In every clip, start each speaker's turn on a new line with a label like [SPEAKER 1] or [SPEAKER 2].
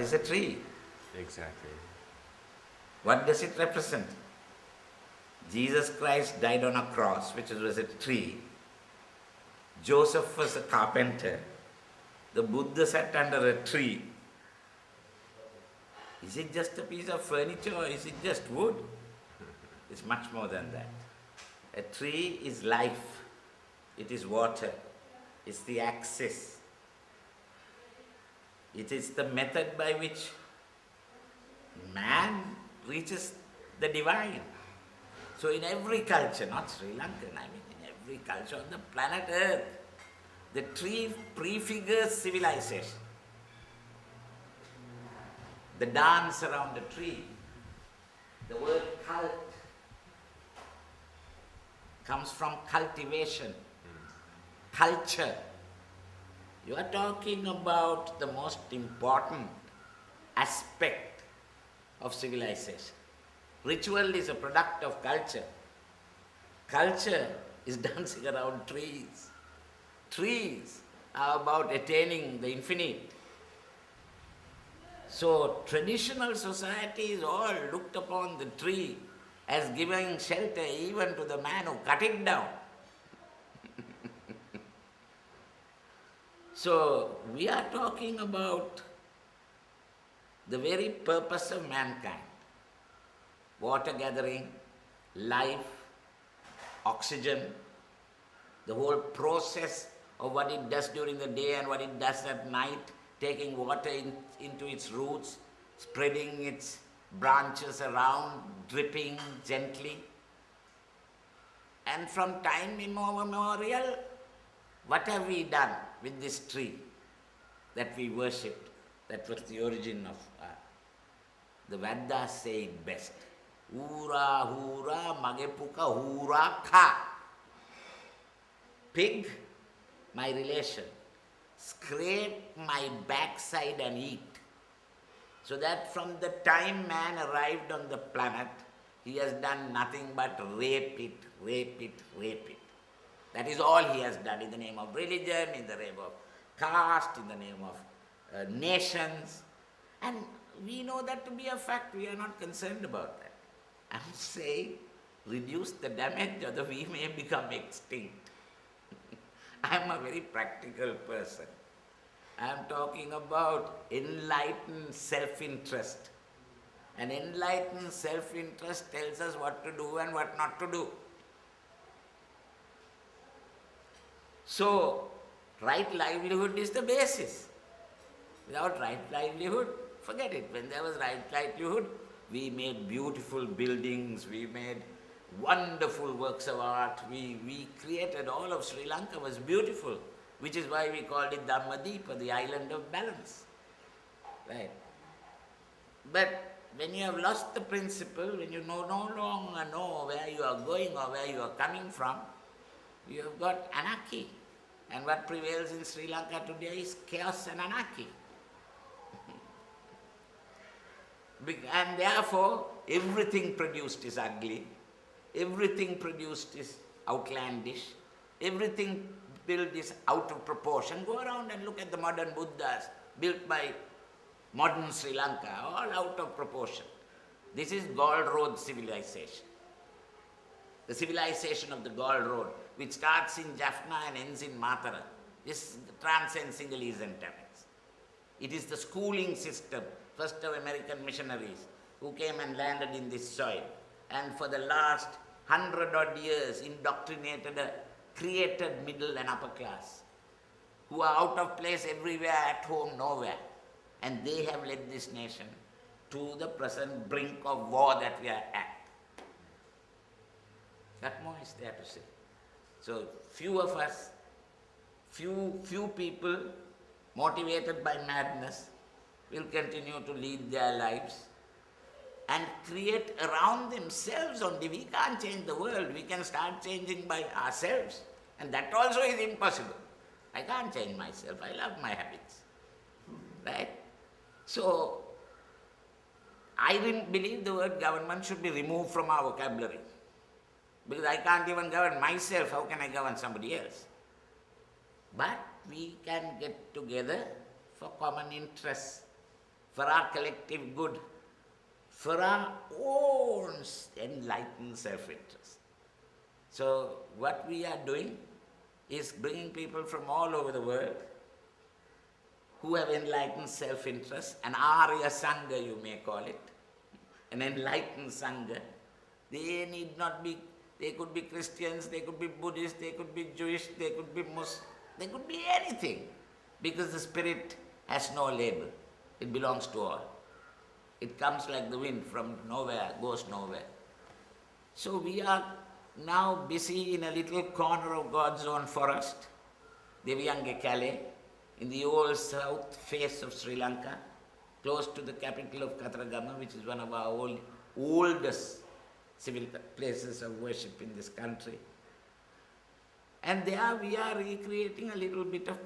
[SPEAKER 1] is a tree?
[SPEAKER 2] Exactly.
[SPEAKER 1] What does it represent? Jesus Christ died on a cross, which was a tree. Joseph was a carpenter. The Buddha sat under a tree. Is it just a piece of furniture or is it just wood? It's much more than that. A tree is life. It is water. It's the access. It is the method by which man reaches the divine. So in every culture, not Sri Lankan, I mean in every culture on the planet Earth, the tree prefigures civilization. The dance around the tree, the word cult comes from cultivation, culture. You are talking about the most important aspect of civilization. Ritual is a product of culture. Culture is dancing around trees. Trees are about attaining the infinite. So traditional societies all looked upon the tree as giving shelter even to the man who cut it down. So we are talking about the very purpose of mankind. Water gathering, life, oxygen, the whole process of what it does during the day and what it does at night, taking water into its roots, spreading its branches around, dripping gently. And from time immemorial, what have we done with this tree that we worshipped? That was the origin of the Vedas say it best. Ura hura magepuka hura kha. Pig, my relation, scrape my backside and eat. So that from the time man arrived on the planet, he has done nothing but rape it, rape it, rape it. That is all he has done in the name of religion, in the name of caste, in the name of nations. And we know that to be a fact. We are not concerned about that. I'm saying reduce the damage or we may become extinct. I am a very practical person. I am talking about enlightened self-interest. And enlightened self-interest tells us what to do and what not to do. So, right livelihood is the basis. Without right livelihood, forget it. When there was right livelihood, we made beautiful buildings, we made wonderful works of art, we created, all of Sri Lanka was beautiful, which is why we called it Dhammadeepa, the island of balance. Right? But when you have lost the principle, when you no longer know where you are going or where you are coming from, you have got anarchy. And what prevails in Sri Lanka today is chaos and anarchy. And therefore, everything produced is ugly, everything produced is outlandish, everything built is out of proportion. Go around and look at the modern Buddhas built by modern Sri Lanka, all out of proportion. This is Gaul Road civilization. The civilization of the Gaul Road, which starts in Jaffna and ends in Matara. This transcends Sinhalese and Tamils. It is the schooling system, first of American missionaries who came and landed in this soil, and for the last 100-odd years indoctrinated a created middle and upper class who are out of place everywhere, at home, nowhere. And they have led this nation to the present brink of war that we are at. What more is there to say? So few of us, few people motivated by madness will continue to lead their lives and create around themselves only. We can't change the world. We can start changing by ourselves. And that also is impossible. I can't change myself. I love my habits. Right? So, I didn't believe the word government should be removed from our vocabulary. Because I can't even govern myself. How can I govern somebody else? But we can get together for common interests, for our collective good, for our own enlightened self-interest. So what we are doing is bringing people from all over the world who have enlightened self-interest, an Arya Sangha you may call it, an enlightened Sangha. They need not be, they could be Christians, they could be Buddhist, they could be Jewish, they could be Muslim, they could be anything, because the spirit has no label. It belongs to all. It comes like the wind from nowhere, goes nowhere. So we are now busy in a little corner of God's own forest, Devyange Calais, in the old south face of Sri Lanka, close to the capital of Katragama, which is one of our oldest civil places of worship in this country. And there we are recreating a little bit of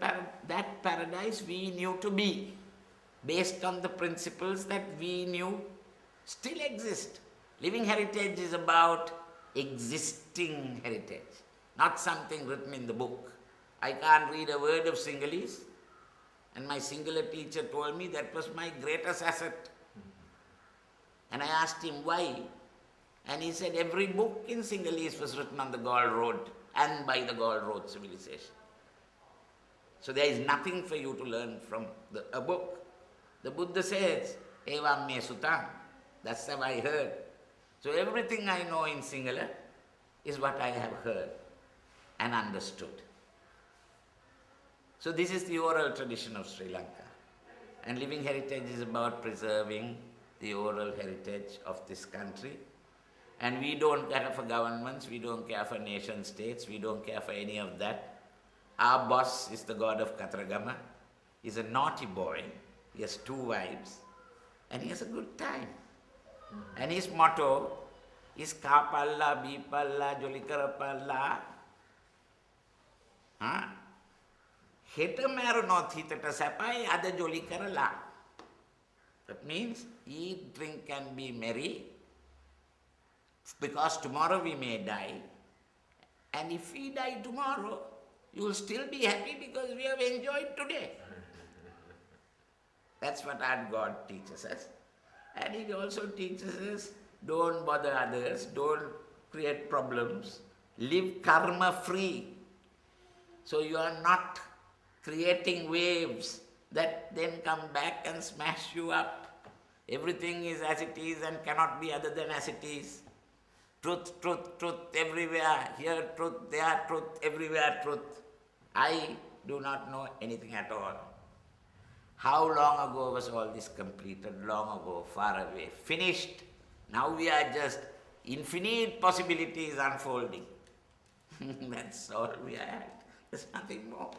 [SPEAKER 1] that paradise we knew to be, based on the principles that we knew still exist. Living heritage is about existing heritage, not something written in the book. I can't read a word of Sinhalese, and my Sinhala teacher told me that was my greatest asset. And I asked him why, and he said every book in Sinhalese was written on the Gaul Road and by the Gaul Road civilization. So there is nothing for you to learn from a book. The Buddha says, Evam me sutam. That's how I heard. So everything I know in Sinhala is what I have heard and understood. So this is the oral tradition of Sri Lanka. And living heritage is about preserving the oral heritage of this country. And we don't care for governments, we don't care for nation states, we don't care for any of that. Our boss is the god of Katragama. He's a naughty boy. He has 2 wives. And he has a good time. And his motto is Kapalla, Bipalla, Jolikarapalla. Heta marunoth hitata sapai ada Jolikarala. That means eat, drink and be merry, because tomorrow we may die. And if we die tomorrow, you will still be happy because we have enjoyed today. That's what our God teaches us. And He also teaches us, don't bother others, don't create problems, live karma free. So you are not creating waves that then come back and smash you up. Everything is as it is and cannot be other than as it is. Truth, truth, truth everywhere. Here truth, there truth, everywhere truth. I do not know anything at all. How long ago was all this completed? Long ago, far away, finished. Now we are just infinite possibilities unfolding. That's all we are at. There's nothing more.